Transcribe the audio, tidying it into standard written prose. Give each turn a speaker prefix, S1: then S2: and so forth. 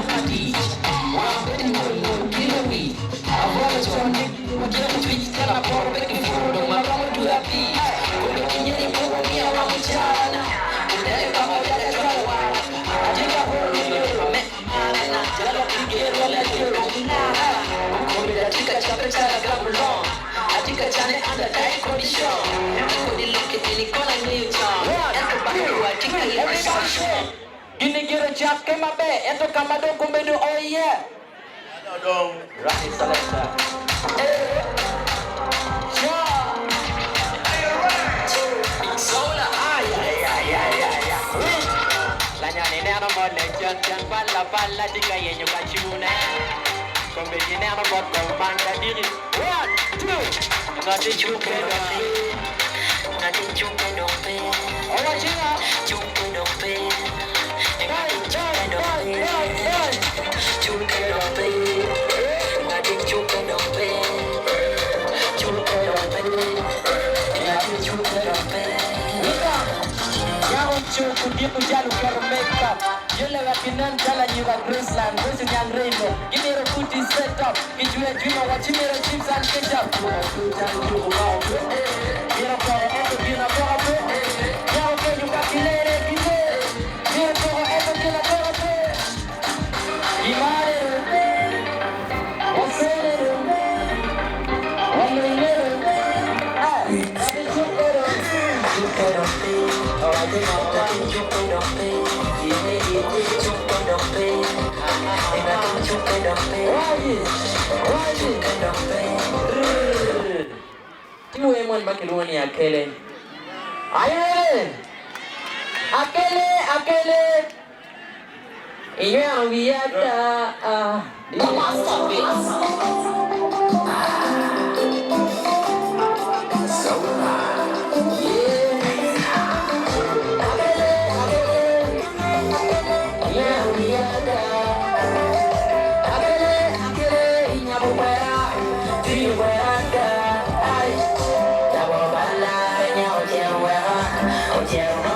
S1: party. One betting will kill me. I was on it. What you have to eat, tell a poor begging for the mother to that be. We're looking at it for me around the China. Then come out at the I think I heard you from it. Tell a big girl, let you go. I think I chop it out of Gamelon. I think I turn it under that condition. Everybody look at me, call a new town. I think I let it show. Gini gira jack ke mabe eto kamado kumbedo oh yeah dong right selector sola ay lanya nene ano mo legend yan pala tika yenyo kachune kombe nene ano mo komanda diri 1 2 ngati chupe no pe ola chinga chupe no pe Dia pujalu karo makeup. Yo le wakinan jala nyuga Graceland, Grace yang Rainbow. Give me a booty set up. Give you a dream of watching me chips and ketchup. Mira para esto, mira para pe. Ya oke you got the lady, give it. Mira para esto, mira para pe. Imare pe. Osere pe. Omere pe. Ah, chukero pe. Oh, I think Timu emon makiluani akele. Ayo akele. Iyo yang biada Yeah.